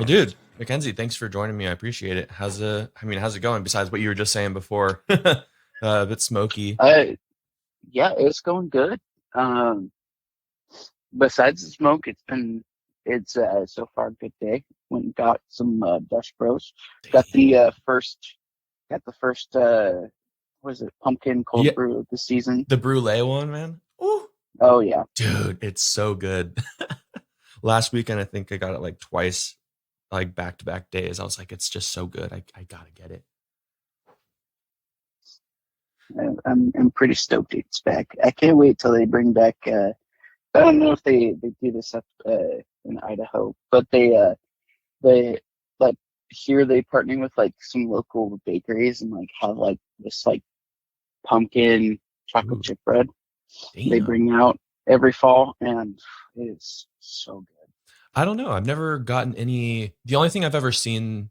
Well, dude, Mackenzie, thanks for joining me. I appreciate it. How's it going? Besides what you were just saying before, a bit smoky. Uh, yeah, it's going good. Um, Besides the smoke, it's so far a good day. Went and got some Dutch Bros. Got the Damn. first what is it, pumpkin Yeah, cold brew of the season. the brulee one, man. Ooh, Oh yeah, dude, it's so good. Last weekend, I think I got it like twice, like back to back days. I was like, it's just so good. I gotta get it. I'm pretty stoked it's back. I can't wait till they bring back. I don't know if they do this up in Idaho, but they like here they partnering with like some local bakeries and like have like this like pumpkin chocolate Ooh, chip bread they damn. bring out every fall, and it is so good. I don't know. I've never gotten any. The only thing I've ever seen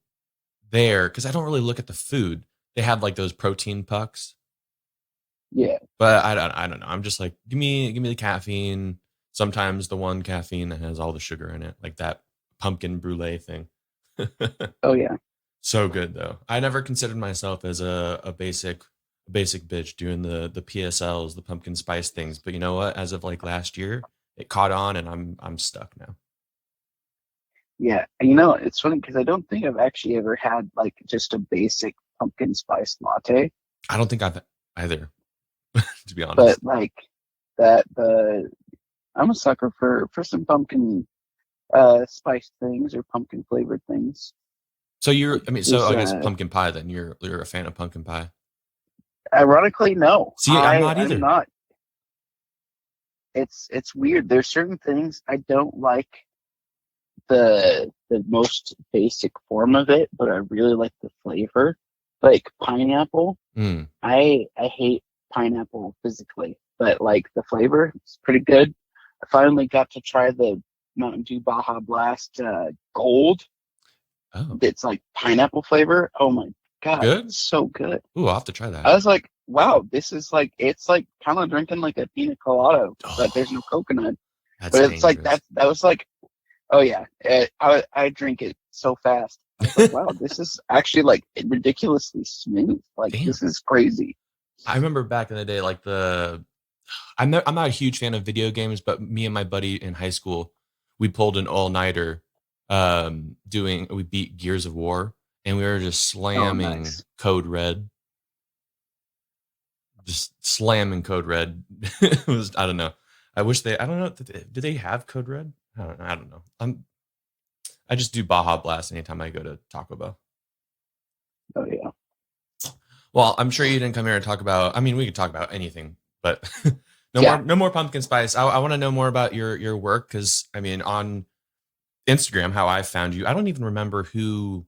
there, because I don't really look at the food. They have like those protein pucks, Yeah, but I don't know. I'm just like, give me the caffeine. Sometimes the one caffeine that has all the sugar in it, like that pumpkin brulee thing. oh yeah, So good though. I never considered myself as a basic bitch doing the PSLs, the pumpkin spice things. But you know what? As of like last year, it caught on, and I'm stuck now. yeah. And it's funny because I don't think I've actually ever had like just a basic pumpkin spice latte, I don't think I've either, to be but honest. like the I'm a sucker for some pumpkin spice things or pumpkin flavored things. So Like so this I guess pumpkin pie. Then you're a fan of pumpkin pie. ironically, no, See, I'm not I'm either. not. It's weird. There's certain things I don't like the most basic form of it, but I really like the flavor. Like pineapple, Mm. I hate pineapple physically, but like the flavor is pretty good. I finally got to try the Mountain Dew Baja Blast Gold. Oh, It's like pineapple flavor. Oh my God, good. it's so good. Ooh, I'll have to try I that. was like, wow, this is like it's like kind of drinking like a pina colada, but there's no Oh, coconut. that's But it's like dangerous. that was like, oh yeah, I drink it so fast. I was like, wow, this is actually like ridiculously smooth. Like Damn. this is crazy. I remember back in the day, like I'm not a huge fan of video games, but me and my buddy in high school, we pulled an all nighter, doing we beat Gears of War, and we were just Oh, slamming nice. Code Red, just slamming Code Red. It was I don't know. I don't know. Do they have Code Red? I don't know. I just do Baja Blast anytime I go to Taco Bell. Oh yeah, Well, I'm sure you didn't come here to talk about. I mean, we could talk about anything, but yeah. no more pumpkin spice. I want to know more about your work because I mean, on Instagram, how I found you, I don't even remember who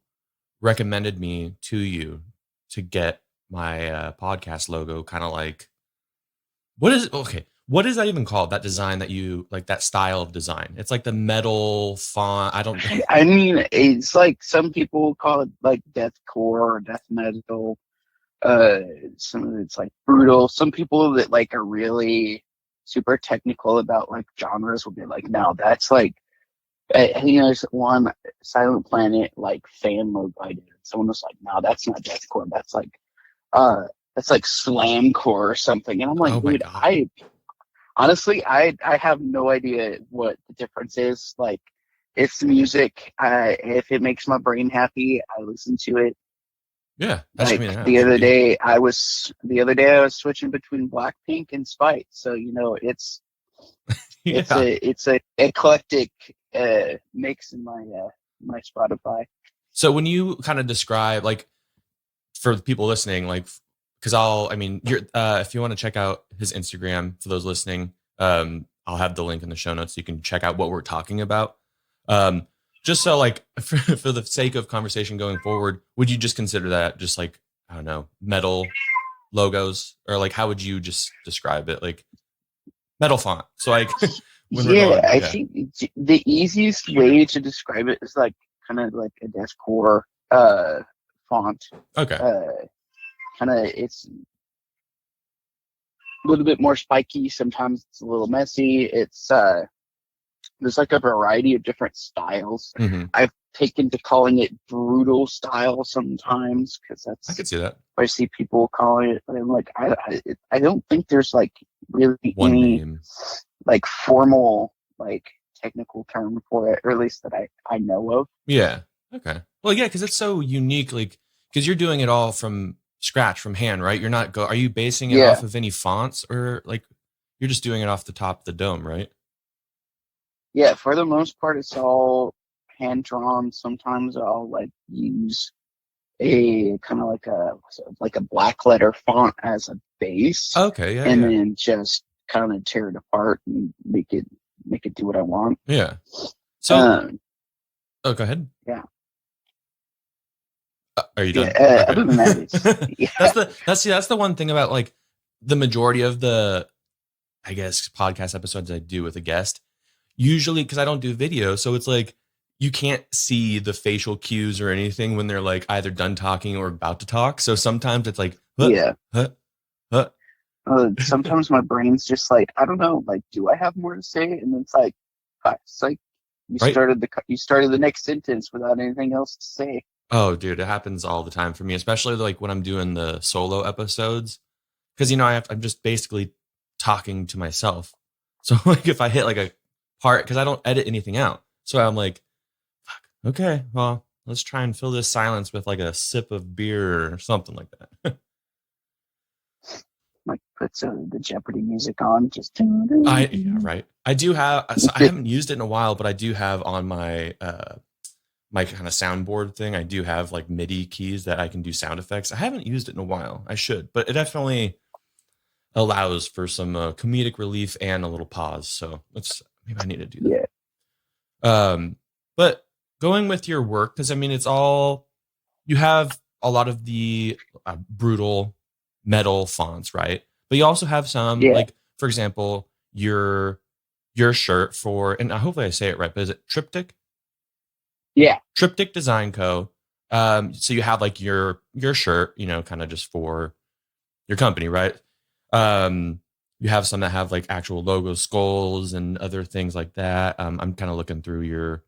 recommended me to you to get my podcast logo. Kind of like what is okay? What is that even called? That design that you like, that style of design. It's like the metal font. I don't. I mean, it's like some people call it like deathcore or death metal. Uh, some of it's like brutal. Some people that like are really super technical about like genres will be like, no, that's like I think there's one Silent Planet like fan mode I did. Someone was like, no, that's not deathcore. Uh that's like slamcore or something. And I'm like, Oh my dude, god. I honestly I have no idea what the difference is. Like it's music. If it makes my brain happy, I listen to it. Yeah, that's I Like mean, yeah, it should be. the other day I was switching between Blackpink and Spite. So Yeah. it's a eclectic mix in my Spotify. So when you kind of describe like for the people listening, like because I mean, you're if you want to check out his Instagram for those listening, I'll have the link in the show notes so you can check out what we're talking about. Um, just so like for the sake of conversation going forward, would you just consider that just like I don't know metal logos or like how would you just describe it like metal font? So like when we're Yeah, going, I yeah, think the easiest way to describe it is like kind of like a deathcore font. okay, Uh, Kind of it's a little bit more spiky. Sometimes it's a little messy. It's there's like a variety of different styles. mm-hmm. I've taken to calling it brutal style sometimes, because I that's could see that. what I see people calling it. And I'm like, I don't think there's like really One any name. like formal like technical term for it, or at least that I know of. Yeah. Okay. Well, yeah, because it's so unique. Like, because you're doing it all from scratch, from hand, right? You're not are you basing it Yeah. off of any fonts, or like you're just doing it off the top of the dome, right? Yeah, for the most part, it's all hand drawn. Sometimes I'll like use a kind of like a black letter font as a base, Okay. Yeah. and Yeah. then just kind of tear it apart and make it do what I want. Yeah. So, Um, oh, go ahead. yeah, Are you yeah. done? Okay. Other than that, it's yeah, That's the one thing about like the majority of the, I guess, podcast episodes I do with a guest. Usually, because I don't do video, so it's like you can't see the facial cues or anything when they're like either done talking or about to talk. So sometimes it's like, huh, yeah. huh, huh. Sometimes my brain's just like, I don't know, like, do I have more to say? And it's like, Right? you started the next sentence without anything else to say. Oh, dude, it happens all the time for me, especially like when I'm doing the solo episodes, because I'm just basically talking to myself. So like if I hit like a part, because I don't edit anything out, so I'm like, fuck, okay, well, let's try and fill this silence with like a sip of beer or something like that. Like, put the Jeopardy music on, just. Yeah, right. I do have. So I haven't used it in a while, but I do have on my my kind of soundboard thing. I do have like MIDI keys that I can do sound effects. I haven't used it in a while. I should, but it definitely allows for some comedic relief and a little pause. So maybe I need to do that. Yeah. But going with your work, because I mean, it's all you have a lot of the brutal metal fonts, right? But you also have some, Yeah. like for example, your shirt for, and hopefully I say it right, but is it Triptych? Yeah. Triptych Design Co. So you have like your shirt, kind of just for your company, right? You have some that have like actual logo skulls and other things like that. I'm kind of looking through your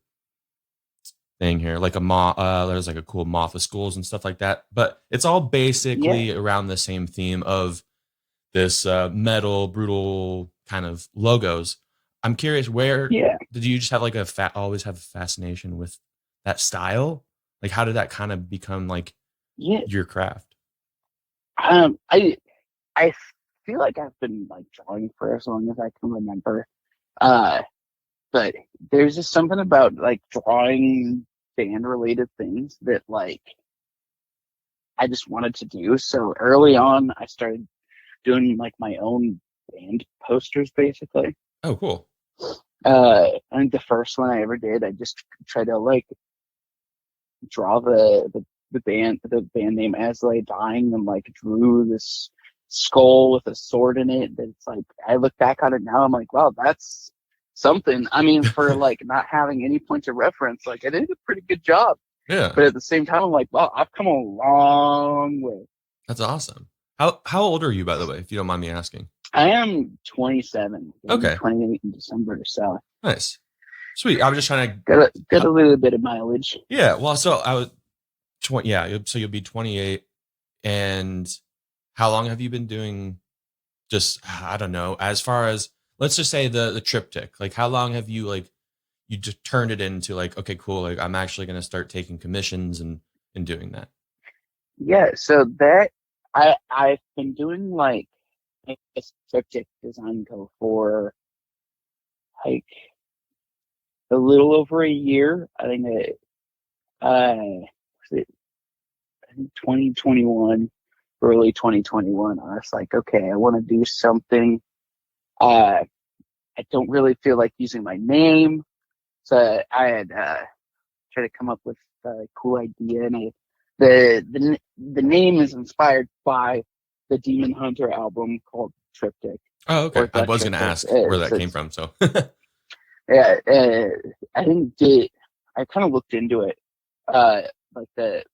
thing here, like a moth. There's like a cool moth with skulls and stuff like that. But it's all basically around the same theme of this metal, brutal kind of logos. I'm curious, where did you just have like always have a fascination with that style? Like, how did that kind of become like your craft? I feel like I've been like drawing for as long as I can remember. But there's just something about like drawing band related things that like I just wanted to do. So early on, I started doing like my own band posters, basically. Oh, cool. I think the first one I ever did, I just tried to like draw the band name as they dying, and like drew this skull with a sword in it. That's like, I look back on it now, I'm like, wow, that's something. I mean, for like not having any point of reference, like I did a pretty good job. Yeah. But at the same time, I'm like, wow, I've come a long way. That's awesome. How old are you, by the way, if you don't mind me asking? I am 27. Okay. 28 in December, so. Nice. Sweet. I was just trying to get a little bit of mileage. Yeah. Well, so I was 20. Yeah. So you'll be 28. And how long have you been doing? Just, I don't know. As far as, let's just say the Triptych. Like, how long have you you just turned it into like, okay, cool. Like, I'm actually going to start taking commissions and doing that. Yeah. So that I've been doing like this Triptych Design Co for like a little over a year. I think was it 2021, early 2021. I was like, okay, I want to do something. I don't really feel like using my name, so I had tried to come up with a cool idea, and the name is inspired by the Demon Hunter album called Triptych. Oh, okay. I was going to ask where that came from. So yeah, I think I kind of looked into it. Like the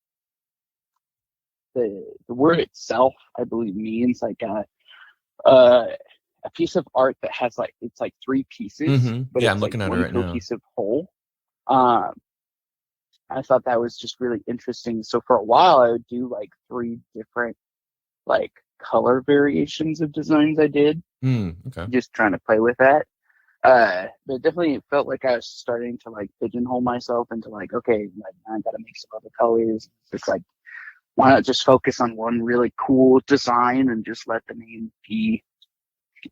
word itself, I believe, means like a piece of art that has like, it's like three pieces. Mm-hmm. But yeah, it's I'm looking like at it right now. Piece of whole. I thought that was just really interesting. So for a while, I would do like 3 different like color variations of designs I did, Okay. just trying to play with that. But it definitely felt like I was starting to like pigeonhole myself into like, okay, like I got to make some other colors. It's like, why not just focus on one really cool design and just let the name be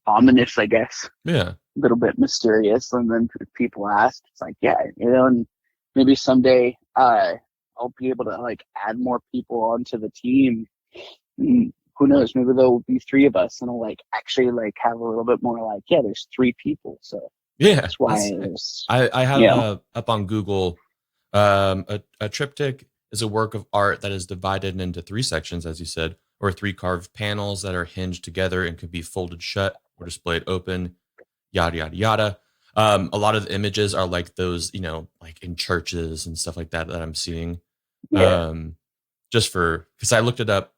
ominous, I guess, Yeah. a little bit mysterious. And then people ask, it's like, yeah, and maybe someday I'll be able to like add more people onto the team. And who knows? Maybe there'll be 3 of us, and I'll like actually like have a little bit more like, yeah, there's 3 people, so Yeah. that's why there's, I you have know, up on Google, a triptych is a work of art that is divided into 3 sections, as you said, or 3 carved panels that are hinged together and could be folded shut or displayed open, yada, yada, yada. A lot of the images are like those, like in churches and stuff like that I'm seeing. yeah, Um, just because I looked it up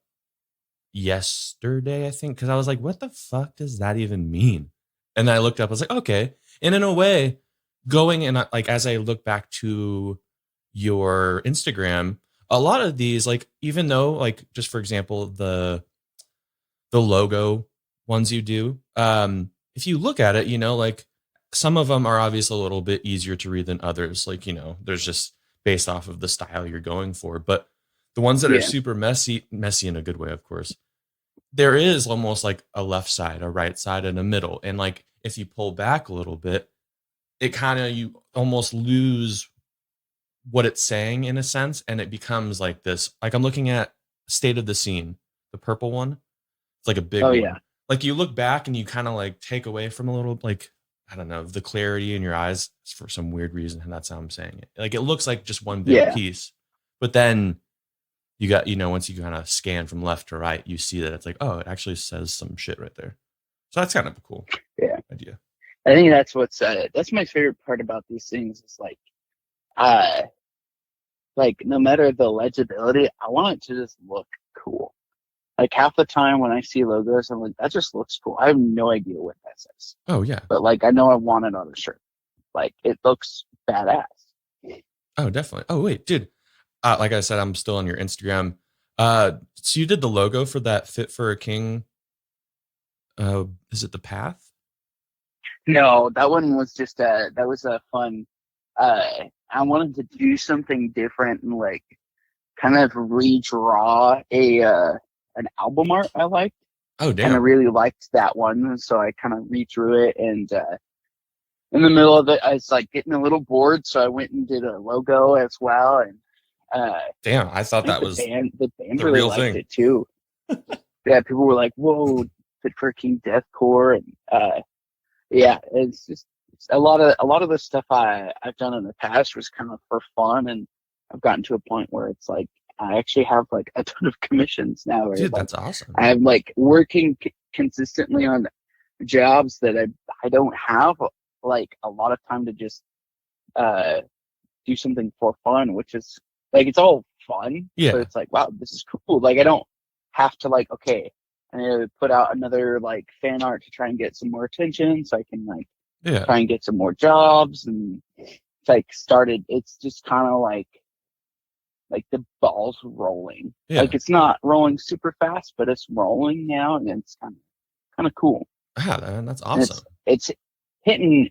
yesterday, I think, because I was like, what the fuck does that even mean? And then I looked up, I was like, okay. And in a way, going and like, as I look back to your Instagram, a lot of these, like, even though, like, just for example, the logo ones you do, if you look at it, like some of them are obviously a little bit easier to read than others. Like, there's just based off of the style you're going for. But the ones that are yeah, super messy in a good way, of course, there is almost like a left side, a right side, and a middle. And like if you pull back a little bit, it kind of, you almost lose what it's saying in a sense, and it becomes like this. Like I'm looking at State of the Scene, the purple one. It's like a big oh yeah, one. Like you look back and you kind of like take away from a little, like, I don't know, the clarity in your eyes for some weird reason, and that's how I'm saying it. Like it looks like just one big yeah, piece, but then you got, once you kind of scan from left to right, you see that it's like, oh, it actually says some shit right there. So that's kind of a cool yeah. idea. I think that's my favorite part about these things is uh, like no matter the legibility, I want it to just look cool. Like half the time when I see logos, I'm like, that just looks cool. I have no idea what that says, Oh yeah. but like I know I want it on a shirt. Like it looks badass. Oh, definitely. Oh wait, dude. Like I said, I'm still on your Instagram. So you did the logo for that Fit for a King. Is it the Path? No, that one was just that was a fun. I wanted to do something different and like kind of redraw an album art I liked, Oh and I damn. really liked that one, so I kind of redrew it. And in the middle of it, I was like getting a little bored, so I went and did a logo as well. And Damn, I I thought think that was the band the really real liked thing. it too. Yeah, people were like, "Whoa, Fit for King Deathcore," and yeah, it's just a lot of the stuff I've done in the past was kind of for fun, and I've gotten to a point where it's like I actually have like a ton of commissions now, where Dude, like that's awesome. I'm like working consistently on jobs that I don't have like a lot of time to just uh do something for fun, which is like it's all fun, but Yeah. it's like wow, this is cool. Like I don't have to like okay, I need to put out another like fan art to try and get some more attention, so I can like Yeah. try and get some more jobs. And it's like started. It's just kind of like the ball's rolling. Like Yeah. it's not rolling super fast, but it's rolling now, and it's kind of cool. Ah, man, that's And awesome. it's hitting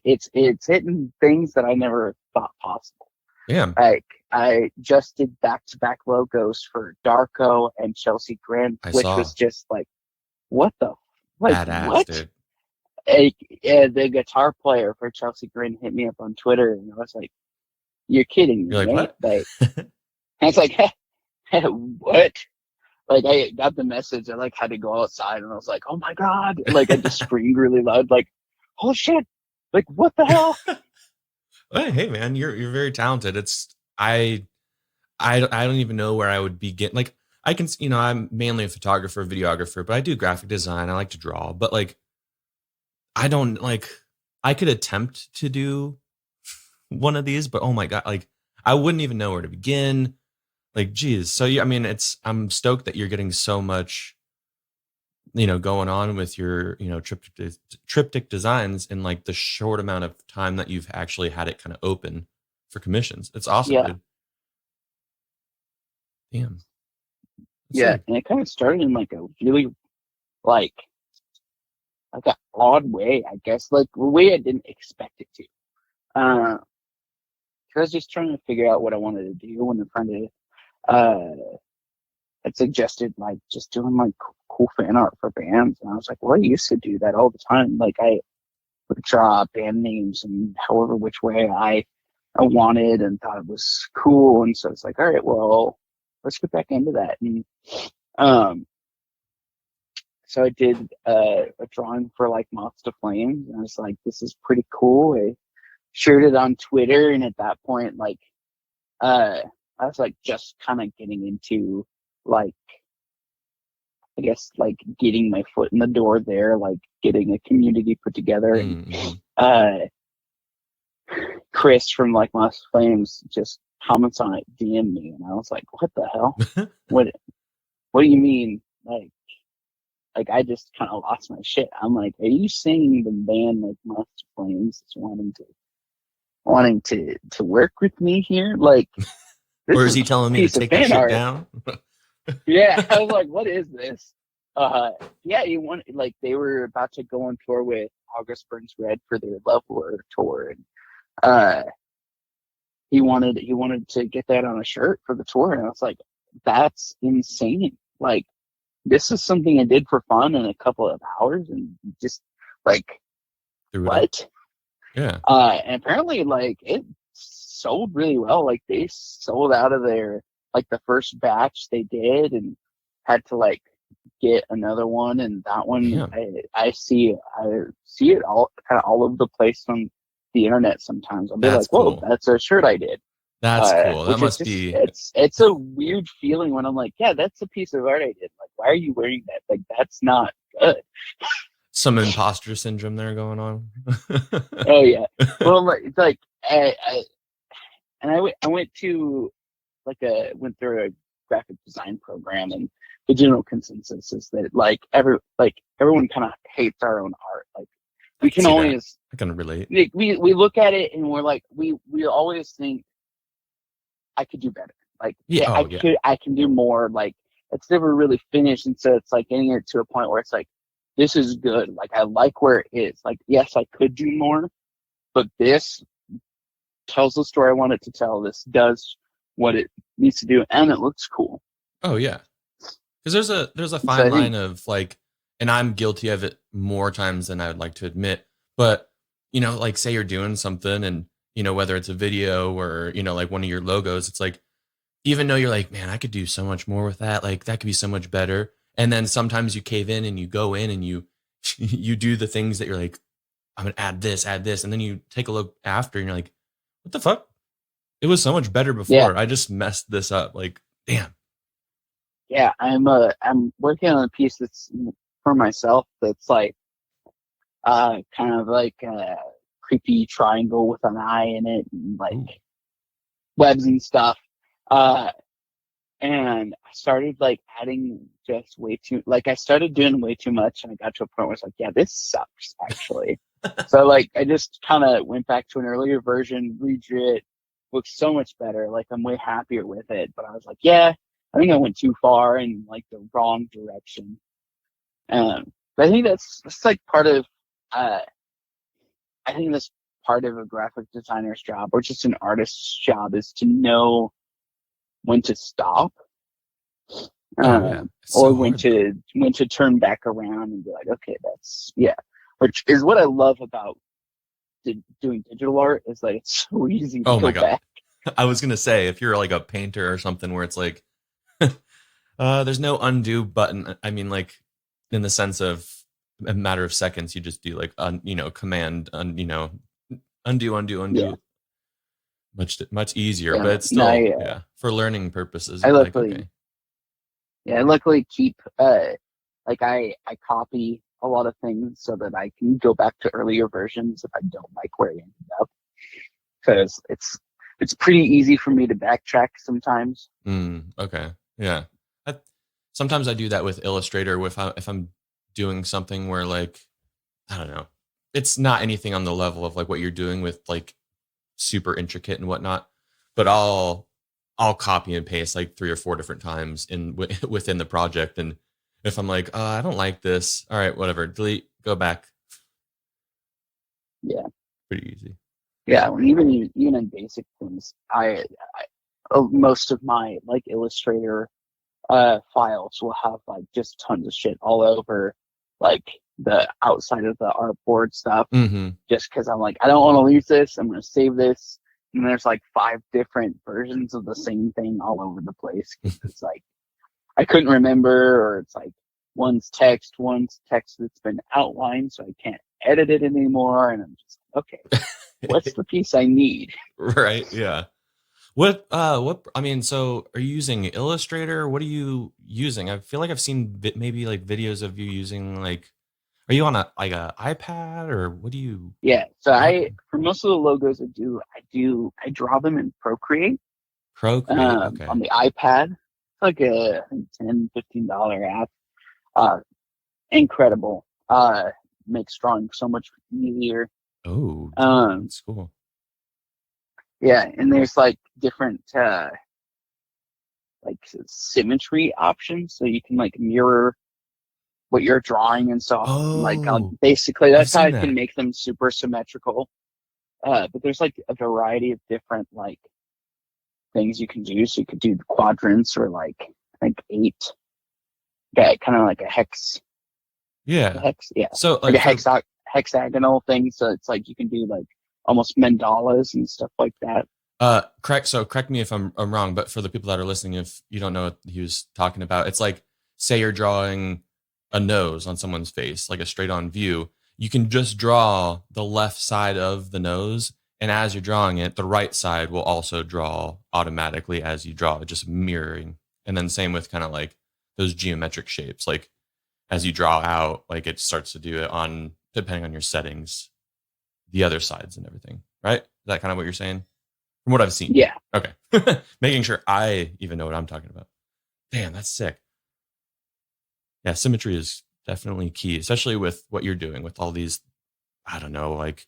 things that I never thought possible. Damn. Like I just did back-to-back logos for Darko and Chelsea Grin, I which saw. was just like, what the, like Badass, what? dude. The guitar player for Chelsea Grin hit me up on Twitter, and I was like, "You're kidding You're me, like, right?" what? Like, and it's like, what? Like I got the message. I like had to go outside, and I was like, "Oh my god!" Like I just screamed really loud, like, "Oh shit!" Like what the hell? Hey man, you're very talented. It's I don't even know where I would begin. Like I can, I'm mainly a photographer, videographer, but I do graphic design. I like to draw, but like I don't like, I could attempt to do one of these, but oh my God, like I wouldn't even know where to begin. Like, geez. So yeah, I mean, I'm stoked that you're getting so much, going on with your, triptych designs in like the short amount of time that you've actually had it kind of open for commissions. It's awesome, Yeah, dude. Damn. Yeah, and it kind of started in like a really like an odd way, I guess, like the way I didn't expect it to. Uh, 'Cause I was just trying to figure out what I wanted to do when a friend had suggested like just doing like cool fan art for bands, and I was like, well, I used to do that all the time. Like I would draw band names and however which way I wanted and thought it was cool, and so it's like, all right, well, let's get back into that. And um, so I did a drawing for like Moths to Flames, and I was like, this is pretty cool. I shared it on Twitter, and at that point, like, I was like just kind of getting into like, I guess like getting my foot in the door there, like getting a community put together. Mm-hmm. And Chris from like Moths to Flames just comments on it, DM me, and I was like, what the hell? What do you mean? Like I just kind of lost my shit. I'm like, are you saying the band like Moths to Flames is wanting to work with me here? Like, or is he telling me to take that shit down? Yeah, I was like, what is this? Yeah, he wanted, like, they were about to go on tour with August Burns Red for their Love War tour, and he wanted to get that on a shirt for the tour, and I was like, that's insane. Like, this is something I did for fun in a couple of hours, and just like, what? Yeah. And apparently, like, it sold really well. Like, they sold out of their, like, the first batch they did, and had to like get another one, and that one, yeah. I see it all kind of all over the place on the internet sometimes. I'll be like, whoa, cool. That's a shirt I did. That's cool. That must be. It's a weird feeling when I'm like, yeah, that's a piece of art I did. Like, why are you wearing that? Like, that's not good. Some imposter syndrome there going on. Oh yeah. Well, it's like I went to went through a graphic design program, and the general consensus is that like everyone kind of hates our own art. Like we can always, I can relate. We look at it and we're like, we always think I could do better. Like I can do more. Like it's never really finished, and so it's like getting it to a point where it's like, this is good. Like I like where it is. Like yes, I could do more, but this tells the story I want it to tell. This does what it needs to do, and it looks cool. Oh yeah, because there's a fine line of like, and I'm guilty of it more times than I would like to admit. But like say you're doing something, and whether it's a video or like one of your logos, it's like even though you're like, man, I could do so much more with that. Like that could be so much better. And then sometimes you cave in and you go in and you do the things that you're like, I'm gonna add this, and then you take a look after and you're like, what the fuck? It was so much better before. Yeah. I just messed this up. Like, damn. Yeah, I'm working on a piece that's for myself. That's like, kind of like a creepy triangle with an eye in it, and like webs and stuff. And I started like adding just way too. Like I started doing way too much, and I got to a point where I was like, yeah, this sucks actually. So like I just kind of went back to an earlier version, redrew it. Looks so much better. Like I'm way happier with it. But I was like, yeah, I think I went too far in like the wrong direction. But I think that's like part of. I think that's part of a graphic designer's job, or just an artist's job, is to know when to stop, or when to turn back around and be like, okay, that's which is what I love about doing digital art, is like it's so easy to go back. I was gonna say, if you're like a painter or something where it's like there's no undo button. I mean, like in the sense of a matter of seconds, you just do like command undo. Yeah. Much easier, but it's still for learning purposes. I luckily keep like I copy a lot of things so that I can go back to earlier versions if I don't like where I ended up, because it's pretty easy for me to backtrack sometimes. Okay, yeah. Sometimes I do that with Illustrator if I'm doing something where like I don't know, it's not anything on the level of like what you're doing with like super intricate and whatnot, but I'll I'll copy and paste like 3 or 4 different times within the project. And if I'm like, I don't like this, all right, whatever, delete, go back. Yeah. Pretty easy. Yeah. When even in basic things, most of my like Illustrator files will have like just tons of shit all over like the outside of the artboard stuff. Mm-hmm. Just because I'm like, I don't want to lose this. I'm going to save this. And there's like 5 different versions of the same thing all over the place. It's like I couldn't remember, or it's like one's text that's been outlined, so I can't edit it anymore. And I'm just okay, what's the piece I need? Right. Yeah. What I mean, so are you using Illustrator? What are you using? I feel like I've seen maybe like videos of you using like, are you on a iPad, or what do you? Yeah, so for most of the logos I draw them in Procreate. Procreate, okay. On the iPad. It's like a $10-15 app. Incredible. Makes drawing so much easier. Oh, that's cool. Yeah, and there's like different like symmetry options, so you can like mirror what you're drawing and stuff. Like basically, that's how I can make them super symmetrical. But there's like a variety of different like things you can do. So you could do quadrants, or like I think 8. Yeah, kind of like a hex. Yeah. Yeah. So like a hexagonal thing. So it's like you can do like almost mandalas and stuff like that. Correct. So correct me if I'm wrong, but for the people that are listening, if you don't know what he was talking about, it's like, say you're drawing a nose on someone's face, like a straight on view. You can just draw the left side of the nose, and as you're drawing it, the right side will also draw automatically as you draw it, just mirroring. And then same with kind of like those geometric shapes, like as you draw out, like it starts to do it on, depending on your settings, the other sides and everything, right? Is that kind of what you're saying? From what I've seen. Yeah. Okay. Making sure I even know what I'm talking about. Damn, that's sick. Yeah, symmetry is definitely key, especially with what you're doing with all these, I don't know, like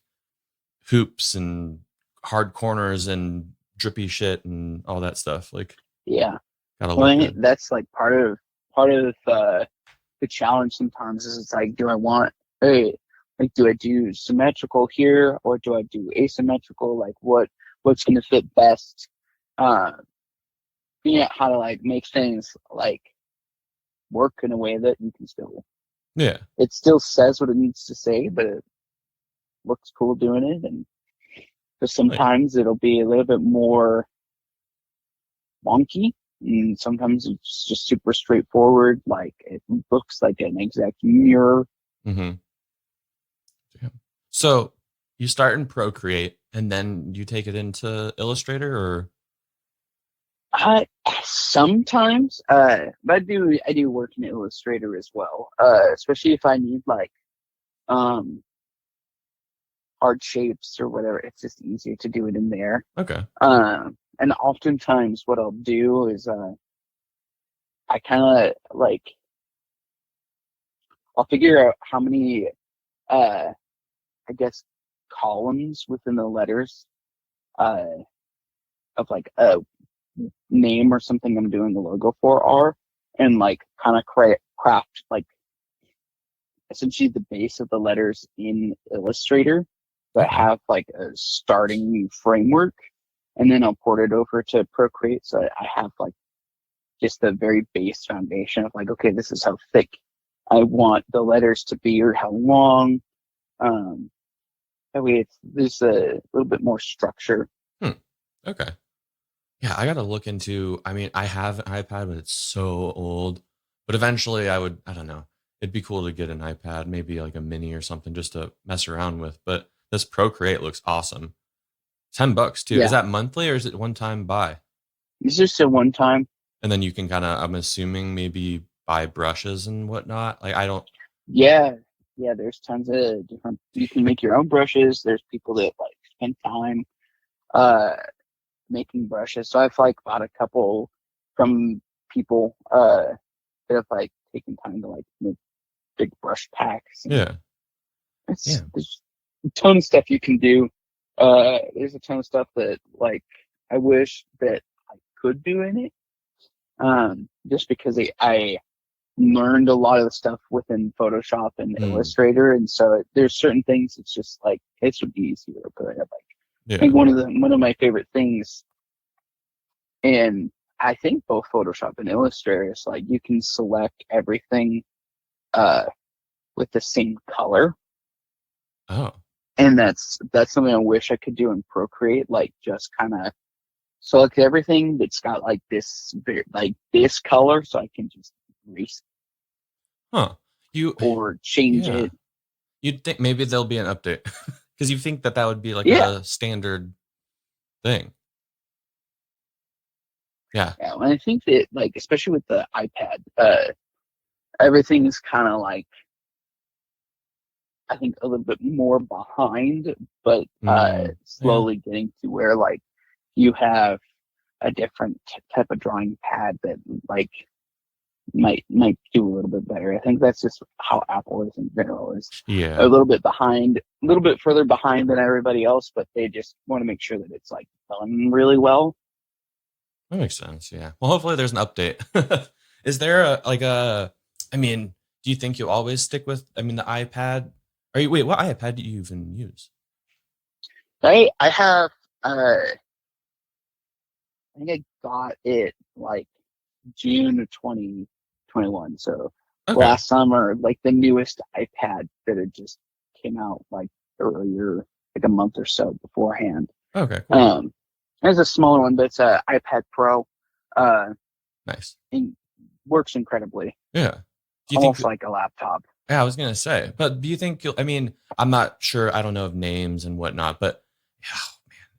hoops and hard corners and drippy shit and all that stuff. Like, yeah. gotta look good. That's like part of the challenge sometimes is it's like, do I do symmetrical here, or do I do asymmetrical? Like what's going to fit best? Figuring out how to like make things like work in a way that you can still, it still says what it needs to say, but it looks cool doing it. And because sometimes it'll be a little bit more wonky, and sometimes it's just super straightforward. Like it looks like an exact mirror. Mm-hmm. Yeah. So you start in Procreate and then you take it into Illustrator, or? Sometimes, but I do work in Illustrator as well. Especially if I need like hard shapes or whatever. It's just easier to do it in there. Okay. And oftentimes what I'll do is I kind of like I'll figure out how many I guess columns within the letters of like a name or something I'm doing the logo for are, and like kind of craft like essentially the base of the letters in Illustrator, but have like a starting framework, and then I'll port it over to Procreate, so I have like just the very base foundation of like, okay, this is how thick I want the letters to be, or how long. That way there's a little bit more structure. Okay. Yeah, I got to look into, I mean, I have an iPad, but it's so old. But eventually I don't know. It'd be cool to get an iPad, maybe like a mini or something, just to mess around with. But this Procreate looks awesome. $10 too. Yeah. Is that monthly, or is it one time buy? It's just a one time. And then you can kind of, I'm assuming, maybe buy brushes and whatnot. Like I don't. Yeah. There's tons of different. You can make your own brushes. There's people that like spend time making brushes. So I've like bought a couple from people that have like taken time to like make big brush packs. There's a ton of stuff you can do. There's a ton of stuff that like I wish that I could do in it. Just because I learned a lot of the stuff within Photoshop and Illustrator, and so there's certain things it's just like it would be easier. But like, I think one of my favorite things, and I think both Photoshop and Illustrator is like you can select everything with the same color. Oh. And that's something I wish I could do in Procreate, like just kind of select everything that's got like this color, so I can just erase or change it. You'd think maybe there'll be an update because you think that would be like a standard thing. Yeah. Yeah, and I think that like especially with the iPad, everything is kind of like I think a little bit more behind, but slowly getting to where like you have a different type of drawing pad that like might do a little bit better. I think that's just how Apple is in general, is a little bit behind, a little bit further behind than everybody else, but they just want to make sure that it's like done really well. That makes sense. Yeah. Well, hopefully there's an update. Is there I mean, do you think you'll always stick with, the iPad? What iPad do you even use? I have, I think I got it like June of 2021. So last summer, like the newest iPad that had just came out like earlier, like a month or so beforehand. Okay. Cool. There's a smaller one, but it's an iPad Pro. Nice. And works incredibly. Yeah. Do you almost think like a laptop? Yeah, I was gonna say. But do you think you'll? I'm not sure. I don't know of names and whatnot. But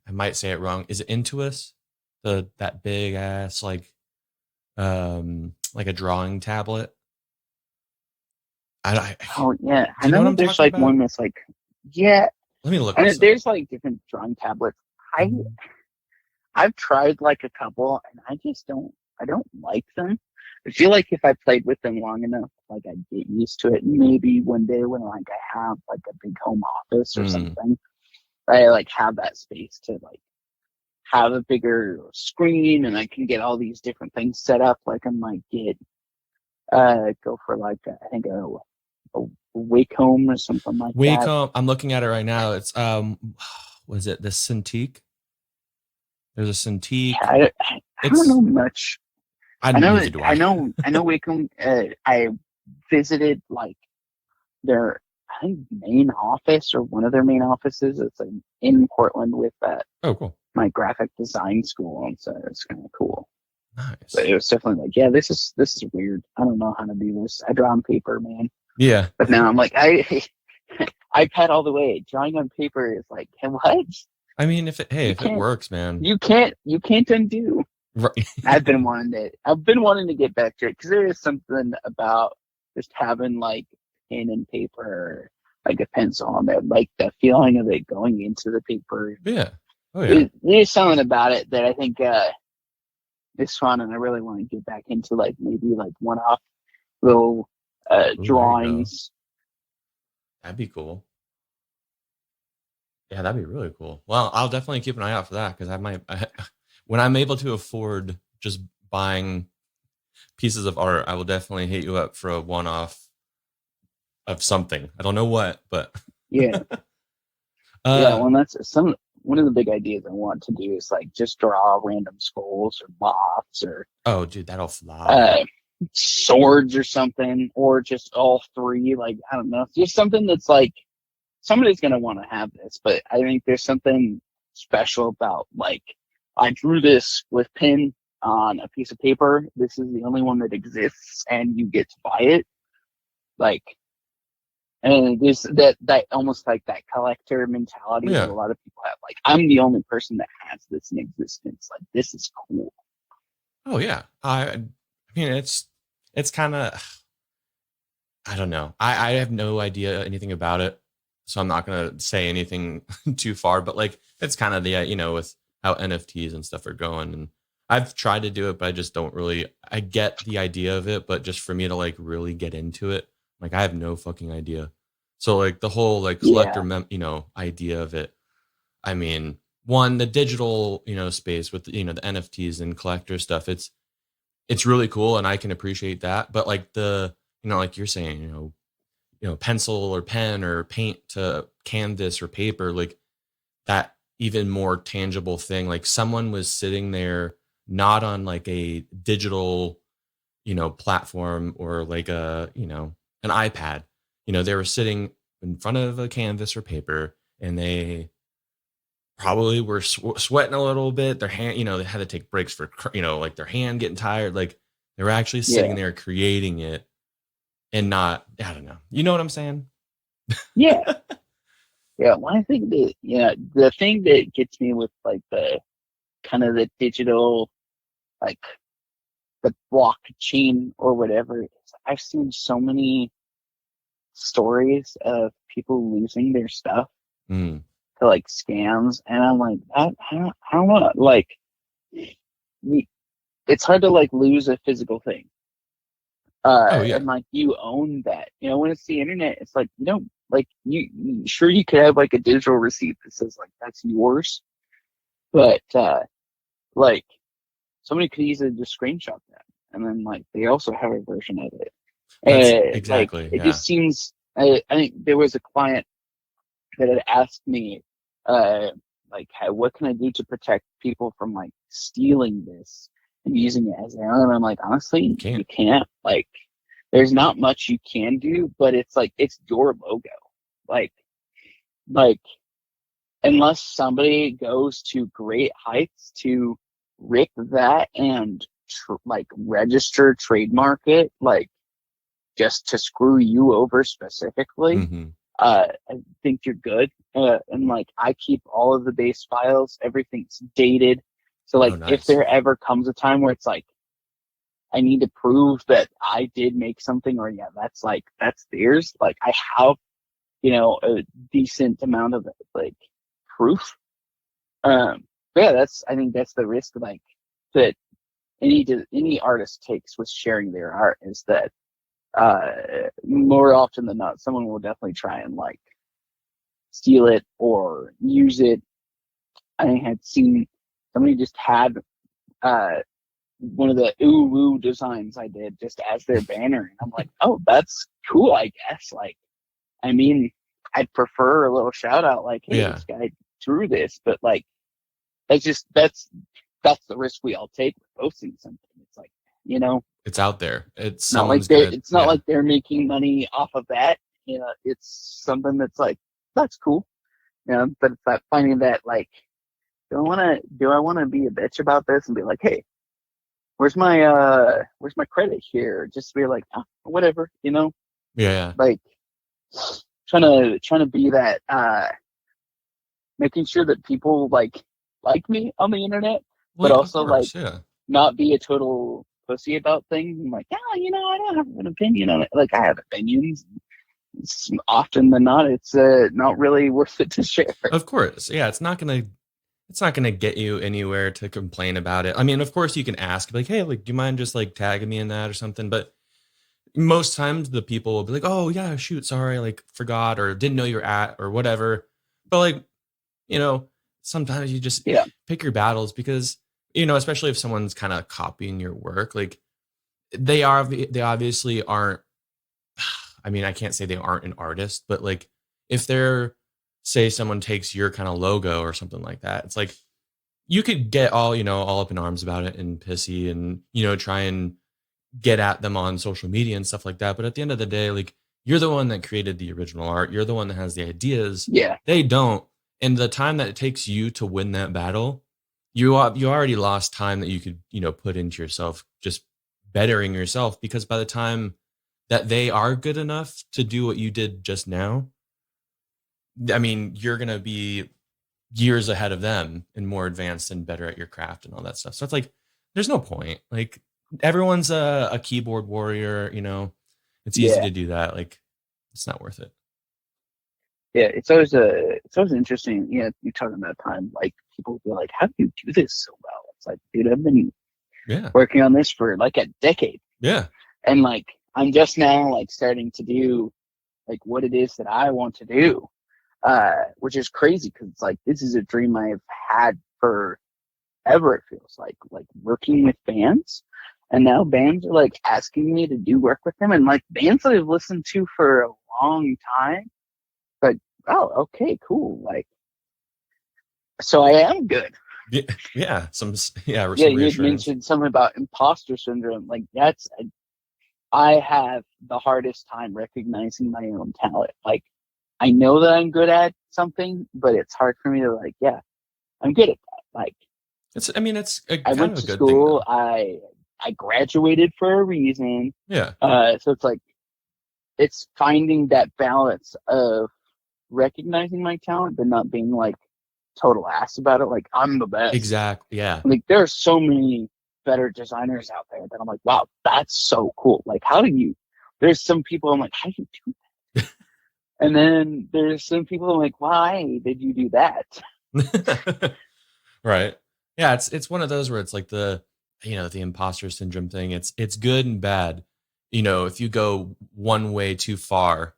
I might say it wrong. Is it Intuos? That big ass like a drawing tablet? I know there's like one that's like Let me look. And there's like different drawing tablets. I've tried like a couple, and I don't like them. I feel like if I played with them long enough, like I'd get used to it. Maybe one day when like I have like a big home office or something, I like have that space to like have a bigger screen, and I can get all these different things set up. Like I might get go for like I think a Wacom or something like that. Wacom. I'm looking at it right now. It's was it the Cintiq? There's a Cintiq. I don't know much. I know Wacom. I visited like their main office or one of their main offices. It's like in Portland with cool. My graphic design school, and so it's kind of cool. Nice. But it was definitely like, this is weird. I don't know how to do this. I draw on paper, man. Yeah. But now I'm like, iPad all the way. Drawing on paper is like, what? If it works, man. You can't undo. Right. I've been wanting to get back to it because there is something about just having like pen and paper, like a pencil on there, like the feeling of it going into the paper. Yeah. Oh yeah. There's something about it that I think is fun, and I really want to get back into like maybe like one-off little drawings. That'd be cool. Yeah, that'd be really cool. Well, I'll definitely keep an eye out for that because when I'm able to afford just buying pieces of art, I will definitely hit you up for a one-off of something. I don't know what, but yeah. Well, that's one of the big ideas I want to do is like just draw random skulls or moths or dude, that'll fly. Swords or something, or just all three. Like I don't know, just something that's like somebody's gonna want to have this, but I think there's something special about like I drew this with pen on a piece of paper. This is the only one that exists, and you get to buy it. Like, and there's that almost like that collector mentality that a lot of people have. Like, I'm the only person that has this in existence. Like, this is cool. Oh yeah, it's kind of, I don't know. I have no idea anything about it, so I'm not gonna say anything too far. But like, it's kind of the with how NFTs and stuff are going, and I've tried to do it, but I just don't really. I get the idea of it, but just for me to like really get into it, like I have no fucking idea. So like the whole like collector, idea of it. one, the digital, space with, the NFTs and collector stuff. It's really cool, and I can appreciate that. But like like you're saying, pencil or pen or paint to canvas or paper, like that even more tangible thing. Like someone was sitting there, not on like a digital, platform or like an iPad. They were sitting in front of a canvas or paper, and they probably were sweating a little bit. Their hand, they had to take breaks for, like their hand getting tired. Like they were actually sitting there creating it, and not, I don't know. You know what I'm saying? Yeah. Yeah. Well, I think that, the thing that gets me with like the kind of the digital, like the blockchain or whatever, is I've seen so many stories of people losing their stuff to like scams, and I'm like, I don't know, like it's hard to like lose a physical thing. And like you own that, when it's the internet, it's like, like sure, you could have like a digital receipt that says like that's yours, but like somebody could easily just screenshot that, and then like they also have a version of it. Exactly. Like, it just seems, I think there was a client that had asked me, like, what can I do to protect people from like stealing this and using it as their own? And I'm like, honestly, you can't. Like, there's not much you can do, but it's like, it's your logo. Like unless somebody goes to great heights to rip that and like register, trademark it, like just to screw you over specifically, I think you're good. And like, I keep all of the base files, everything's dated. So like, if there ever comes a time where it's like, I need to prove that I did make something, or that's theirs. Like, I have, a decent amount of like proof. I think that's the risk, like, that any artist takes with sharing their art, is that more often than not, someone will definitely try and like steal it or use it. I had seen somebody just had one of the ooh woo designs I did just as their banner, and I'm like, oh, that's cool, I guess. Like, I mean, I'd prefer a little shout out, like, hey, this guy drew this, but like, that's the risk we all take with posting something. It's like, it's out there. It's not like they're making money off of that. It's something that's like, that's cool. But it's that finding that, like, do I want to be a bitch about this and be like, hey, where's my credit here? Just be like, whatever, like trying to be that, making sure that people like me on the internet, but also like not be a total pussy about things. I'm like, I don't have an opinion on it. Like, I have opinions. It's often than not, it's not really worth it to share. Of course, yeah, it's not gonna get you anywhere to complain about it. I mean, of course, you can ask, like, hey, like, do you mind just like tagging me in that or something? But most times, the people will be like, oh yeah, shoot, sorry, like, forgot or didn't know you're at or whatever. But like, sometimes you just pick your battles, because especially if someone's kind of copying your work, like they obviously aren't. I mean, I can't say they aren't an artist, but like, if they're, say someone takes your kind of logo or something like that, it's like you could get all up in arms about it and pissy and try and get at them on social media and stuff like that. But at the end of the day, like, you're the one that created the original art. You're the one that has the ideas. Yeah, they don't. And the time that it takes you to win that battle, you already lost time that you could put into yourself, just bettering yourself, because by the time that they are good enough to do what you did just now, I mean, you're going to be years ahead of them and more advanced and better at your craft and all that stuff. So it's like, there's no point. Like, everyone's a keyboard warrior, it's easy to do that. Like, it's not worth it. Yeah, it's always interesting. You're talking about time. Like, people will be like, how do you do this so well? It's like, dude, I've been working on this for like a decade. Yeah. And like, I'm just now like starting to do like what it is that I want to do. which is crazy because it's like this is a dream I've had forever. It feels like working with bands, and now bands are like asking me to do work with them, and like bands that I've listened to for a long time. But oh, okay, cool. Like, so I am good. Yeah, some Yeah, some you had reassurance. mentioned something about imposter syndrome. Like I have the hardest time recognizing my own talent. Like I know that I'm good at something, but it's hard for me to like, yeah, I'm good at that. Like I mean, it's I kind went of a to good thing school, though. I graduated for a reason. Yeah, So it's like it's finding that balance of recognizing my talent but not being like total ass about it. Like I'm the best. exactly. Yeah. Like there are so many better designers out there that I'm like, wow, that's so cool. Like how do you there's some people I'm like, how do you do that? And then there's some people I'm like, why did you do that? Right. Yeah, it's one of those where it's like the imposter syndrome thing. It's good and bad. If you go one way too far,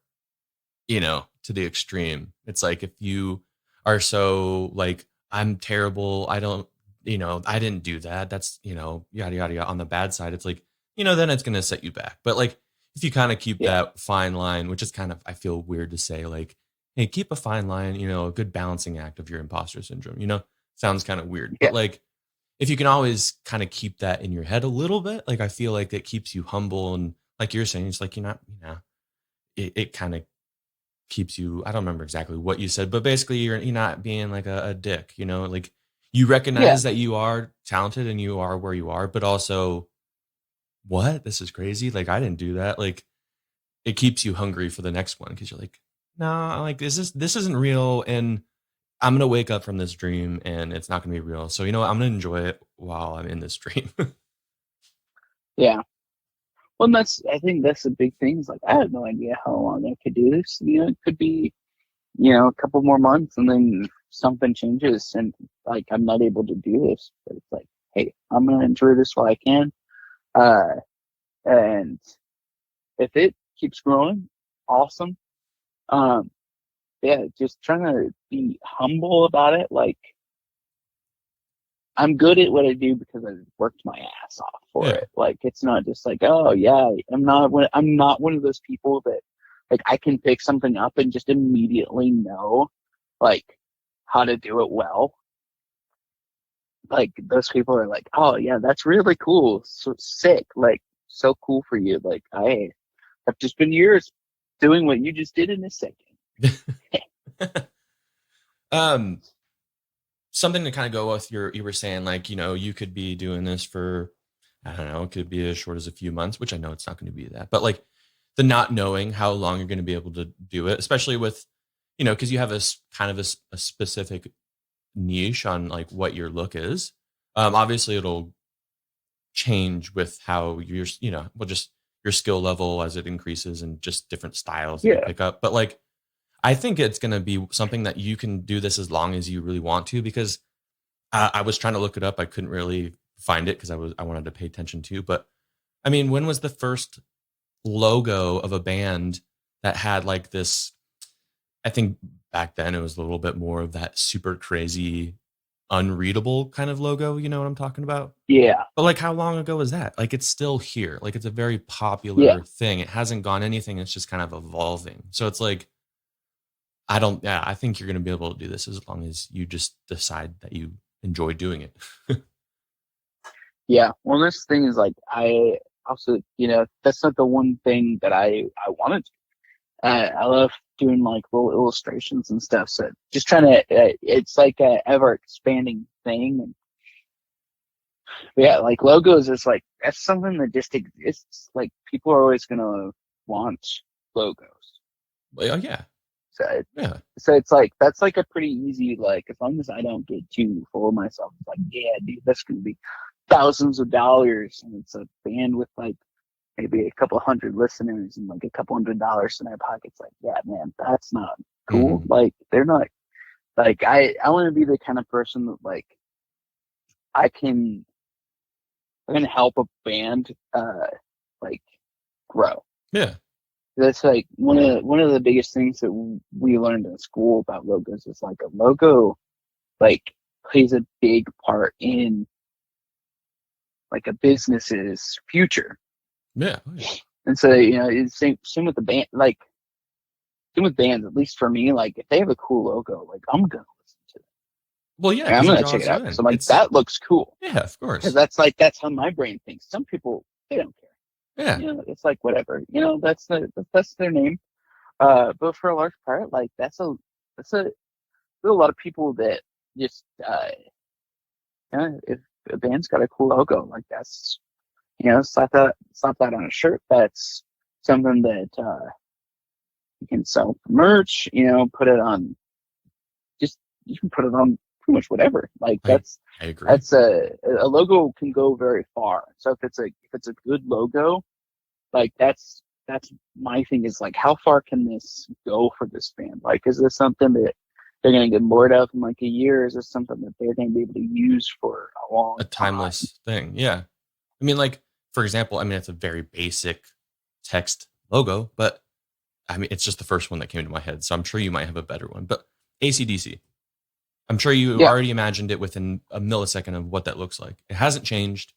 to the extreme. It's like if you are so like, I'm terrible, I don't, I didn't do that. That's, yada, yada, yada. On the bad side, it's like, then it's going to set you back. But like, if you kind of keep Yeah. that fine line, which is kind of, I feel weird to say, like, hey, keep a fine line, a good balancing act of your imposter syndrome, sounds kind of weird. Yeah. But like, if you can always kind of keep that in your head a little bit, like, I feel like it keeps you humble. And like you're saying, it's like, you're not, it kind of keeps you, I don't remember exactly what you said, but basically you're not being like a dick, like you Yeah. recognize that you are talented and you are where you are, but also what, this is crazy, like I didn't do that. Like it keeps you hungry for the next one because you're like, no, like this isn't real, and I'm gonna wake up from this dream and it's not gonna be real, so you know what, I'm gonna enjoy it while I'm in this dream. Yeah. Well, I think that's the big thing. Is like I have no idea how long I could do this. It could be, a couple more months and then something changes and like I'm not able to do this. But it's like, hey, I'm gonna enjoy this while I can. Uh and if it keeps growing, awesome. Um, yeah, just trying to be humble about it. Like I'm good at what I do because I worked my ass off for Yeah. it. Like it's not just like, oh yeah, I'm not one of those people that like I can pick something up and just immediately know like how to do it well. Like those people are like, oh yeah, that's really cool, so sick, like so cool for you. Like I have just been years doing what you just did in a second. um Something to kind of go with you were saying, like, you could be doing this for, I don't know, it could be as short as a few months, which I know it's not going to be that, but like the not knowing how long you're going to be able to do it, especially with, because you have kind of a specific niche on like what your look is. Obviously it'll change with how just your skill level as it increases and just different styles that you Yeah. pick up. But like, I think it's going to be something that you can do this as long as you really want to, because I was trying to look it up. I couldn't really find it because I wanted to pay attention to. But I mean, when was the first logo of a band that had like this? I think back then it was a little bit more of that super crazy, unreadable kind of logo. You know what I'm talking about? Yeah. But like, how long ago was that? Like, it's still here. Like, it's a very Yeah. popular thing. It hasn't gone anything. It's just kind of evolving. So it's like, yeah, I think you're going to be able to do this as long as you just decide that you enjoy doing it. Yeah. Well, this thing is like I also, that's not the one thing that I wanted to. I love doing like little illustrations and stuff. So just trying to, it's like a ever expanding thing. And yeah, like logos is like that's something that just exists. Like people are always gonna want logos. Well, yeah. So Yeah. so it's like that's like a pretty easy, like as long as I don't get too full of myself, it's like, yeah, dude, that's gonna be thousands of dollars, and it's a band with like maybe a couple hundred listeners and like a couple $100 in their pockets. Like, yeah, man, that's not cool. Mm-hmm. Like they're not like I want to be the kind of person that like I can I can help a band like grow. Yeah. That's like one of the biggest things that we learned in school about logos is like a logo like plays a big part in like a business's future. Yeah. And so, you know, it's same with the band, like same with bands, at least for me, like if they have a cool logo, like I'm gonna listen to it. Well, yeah, And I'm because it gonna check draws it you out because in. I'm like, that looks cool. Yeah, of Because course. that's how my brain thinks. Some people, they don't care. Yeah. You know, it's like whatever. You know, that's their name. But for a large part, like there's a lot of people that just you know, if a band's got a cool logo, like that's, you know, slap that on a shirt. That's something that you can sell merch. You know, put it on. Just you can put it on pretty much whatever. Like I agree. that's a logo can go very far. So if it's a good logo, like that's my thing is like, how far can this go for this band? Like, is this something that they're going to get bored of in like a year? Is this something that they're going to be able to use for a long timeless thing? Yeah. I mean, like, for example, I mean, it's a very basic text logo, but I mean, it's just the first one that came to my head. So I'm sure you might have a better one. But AC/DC, I'm sure you already imagined it within a millisecond of what that looks like. It hasn't changed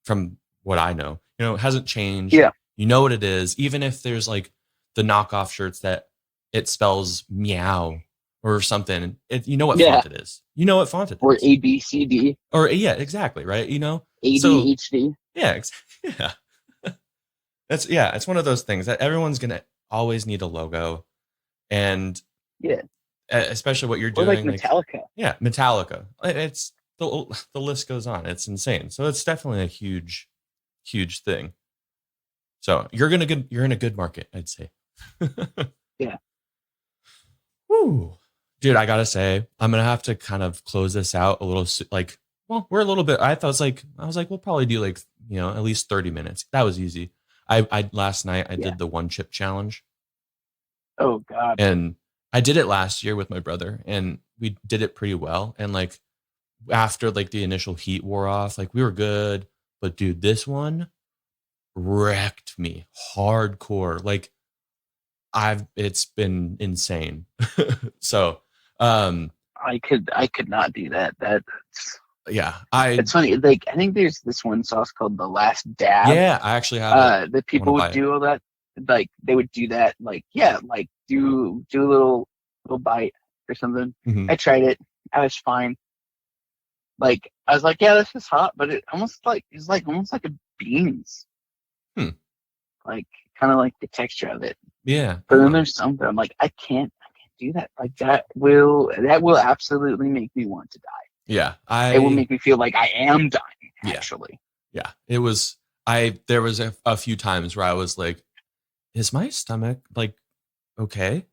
from what I know. You know, it hasn't changed. Yeah. You know what it is. Even if there's like the knockoff shirts that it spells meow or something, you know what font it is. You know what font it is. Or ABCD. Or yeah, exactly, right? You know? ADHD. So, yeah. It's one of those things that everyone's going to always need a logo. And yeah, especially what you're doing. Or like Metallica. Metallica. It's the list goes on. It's insane. So it's definitely a huge thing. So you're in a good market, I'd say. Yeah. Woo. Dude, I gotta say, I'm gonna have to kind of close this out a little. Like, well, we're a little bit. I was like, we'll probably do like, you know, at least 30 minutes. That was easy. I last night I did the 1 chip challenge. Oh God. And I did it last year with my brother, and we did it pretty well. And like after like the initial heat wore off, like we were good. But dude, this one wrecked me hardcore. Like it's been insane. So I could not do that. It's funny. Like I think there's this one sauce called the Last Dab. Yeah, I actually have that people would do all that. Like they would do that. Like like do a little bite or something. Mm-hmm. I tried it. I was fine. Like I was like, yeah, this is hot, but it's almost like a beans. Like kind of like the texture of it. Yeah. But then there's something I'm like, I can't do that. Like that will absolutely make me want to die. Yeah. It will make me feel like I am dying, actually. Yeah. It was there was a few times where I was like, is my stomach like okay?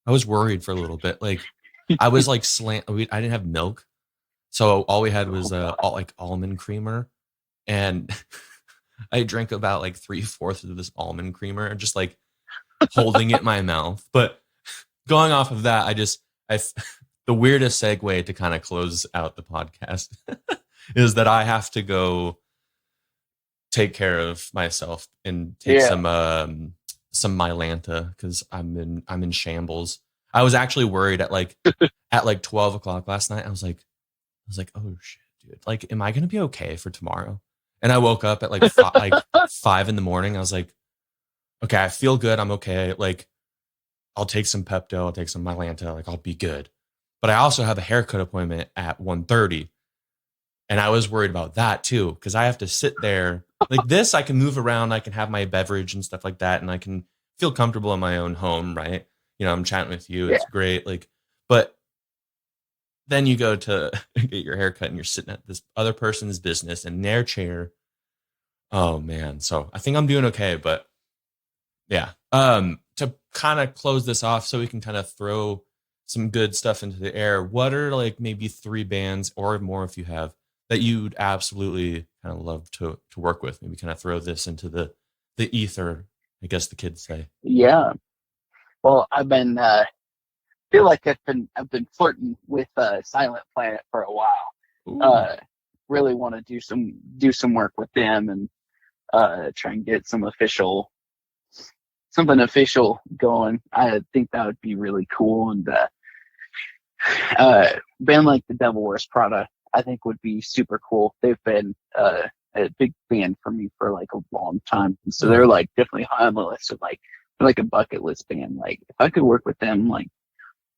I was worried for a little bit. Like I was like I didn't have milk. So all we had was like almond creamer, and I drank about like 3/4 of this almond creamer and just like holding it in my mouth. But going off of that, the weirdest segue to kind of close out the podcast is that I have to go take care of myself and take some Mylanta because I'm in shambles. I was actually worried at like 12 o'clock last night. I was like, oh shit, dude. Like, am I gonna be okay for tomorrow? And I woke up at like 5 in the morning. I was like, okay, I feel good. I'm okay. Like, I'll take some Pepto. I'll take some Mylanta. Like, I'll be good. But I also have a haircut appointment at 1:30. And I was worried about that too, because I have to sit there like this. I can move around. I can have my beverage and stuff like that. And I can feel comfortable in my own home, right? You know, I'm chatting with you. It's great. Like, but then you go to get your haircut and you're sitting at this other person's business in their chair. Oh man. So I think I'm doing okay, but yeah. To kind of close this off so we can kind of throw some good stuff into the air. What are like maybe 3 bands or more if you have that you'd absolutely kind of love to work with? Maybe kind of throw this into the ether, I guess the kids say. Yeah. Well, I've been feel like I've been flirting with Silent Planet for a while. Really want to do some work with them and try and get some official something official going. I think that would be really cool. And band like the Devil Wears Prada, I think would be super cool. They've been a big band for me for like a long time, so they're like definitely high on the list of like a bucket list band. Like if I could work with them, like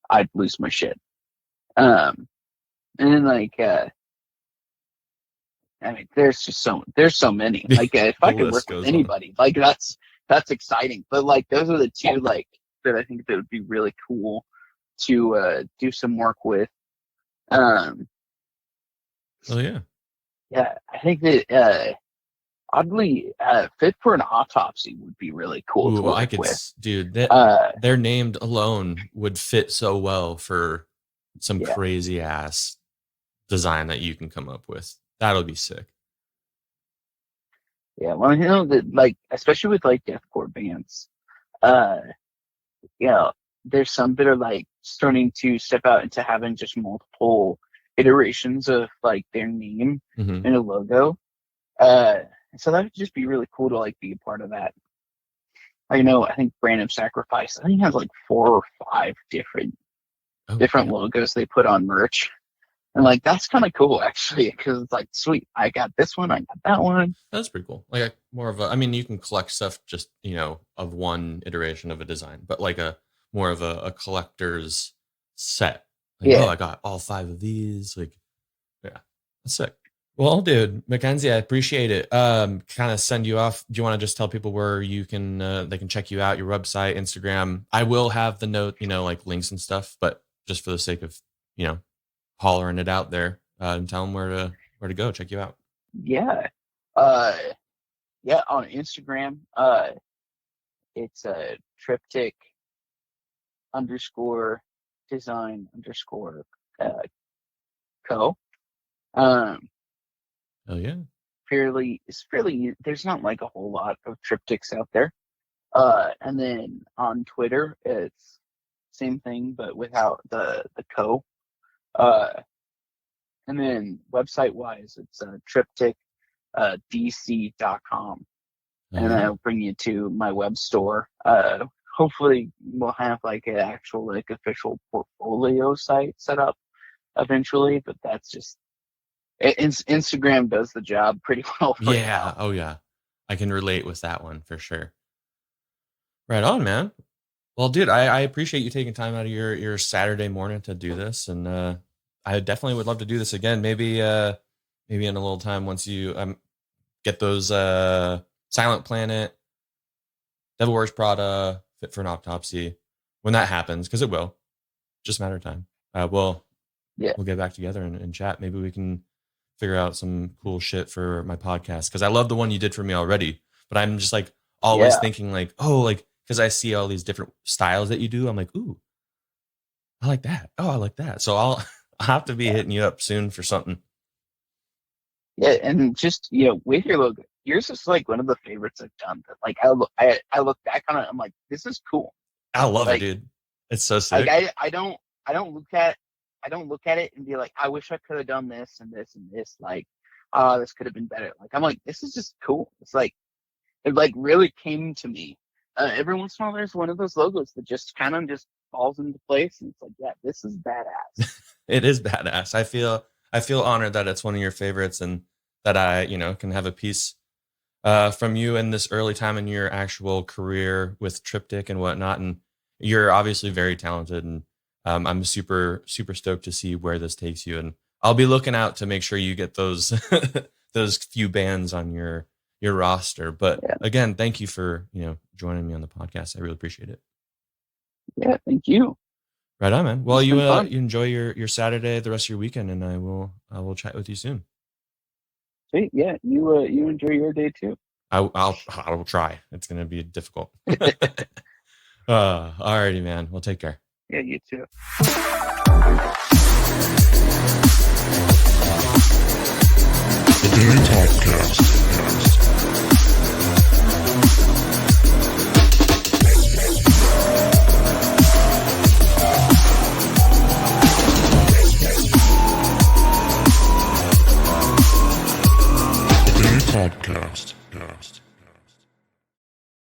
I'd lose my shit. And then like I mean, there's so many. Like if I could work with anybody, like that's exciting. But like those are the two like that I think that would be really cool to do some work with. Oh yeah. Yeah, I think that oddly Fit for an Autopsy would be really cool to work with. Dude, their named alone would fit so well for some crazy ass design that you can come up with. That'll be sick. Yeah, well, you know that, like, especially with like deathcore bands, you know, there's some that are like starting to step out into having just multiple iterations of like their name and a logo. So that would just be really cool to like be a part of that. I think Brand of Sacrifice, I think has like 4 or 5 different logos they put on merch. And like that's kind of cool actually, because it's like, sweet, I got this one, I got that one. That's pretty cool. Like more of a, I mean, you can collect stuff just, of one iteration of a design, but like more of a collector's set. Like, I got all 5 of these. Like, yeah, that's sick. Well, dude, Mackenzie, I appreciate it. Kind of send you off. Do you want to just tell people where you can, they can check you out, your website, Instagram? I will have the note, like links and stuff, but just for the sake of, hollering it out there, and tell them where to go, check you out. Yeah. On Instagram, it's Triptych _Design Co. Oh yeah. It's fairly, there's not like a whole lot of triptychs out there. And then on Twitter, it's same thing, but without the co. And then website wise, it's triptych.dc.com. And that'll bring you to my web store. Hopefully we'll have like an actual like official portfolio site set up eventually, but that's just Instagram does the job pretty well for now. Oh yeah, I can relate with that one for sure. Right on, man. Well, dude, I appreciate you taking time out of your Saturday morning to do this, and I definitely would love to do this again. Maybe in a little time once you get those Silent Planet, Devil Wears Prada, Fit for an Autopsy. When that happens, because it will, just a matter of time. We'll get back together and chat. Maybe we can figure out some cool shit for my podcast, because I love the one you did for me already. But I'm just like always thinking like, oh, like, because I see all these different styles that you do. I'm like, ooh, I like that. Oh, I like that. So I'll have to be hitting you up soon for something. Yeah, and just with your logo, yours is like one of the favorites I've done. That like I look back on it, I'm like, this is cool. I love it, dude. It's so sick. Like I don't look at it and be like, I wish I could have done this and this and this. Like, this could have been better. Like I'm like, this is just cool. It's like it like really came to me. Every once in a while, there's one of those logos that just kind of just falls into place, and it's like, yeah, this is badass. It is badass. I feel honored that it's one of your favorites, and that I can have a piece from you in this early time in your actual career with Triptych and whatnot. And you're obviously very talented, and I'm super super stoked to see where this takes you. And I'll be looking out to make sure you get those those few bands on your roster. But again, thank you for joining me on the podcast. I really appreciate it. Yeah, thank you. Right on, man. Well, you enjoy your Saturday, the rest of your weekend, and I will chat with you soon. Sweet. Yeah, you enjoy your day too. I will try. It's gonna be difficult. Alrighty, man. Well, take care. Yeah, you too. The Daily Podcast. Podcast.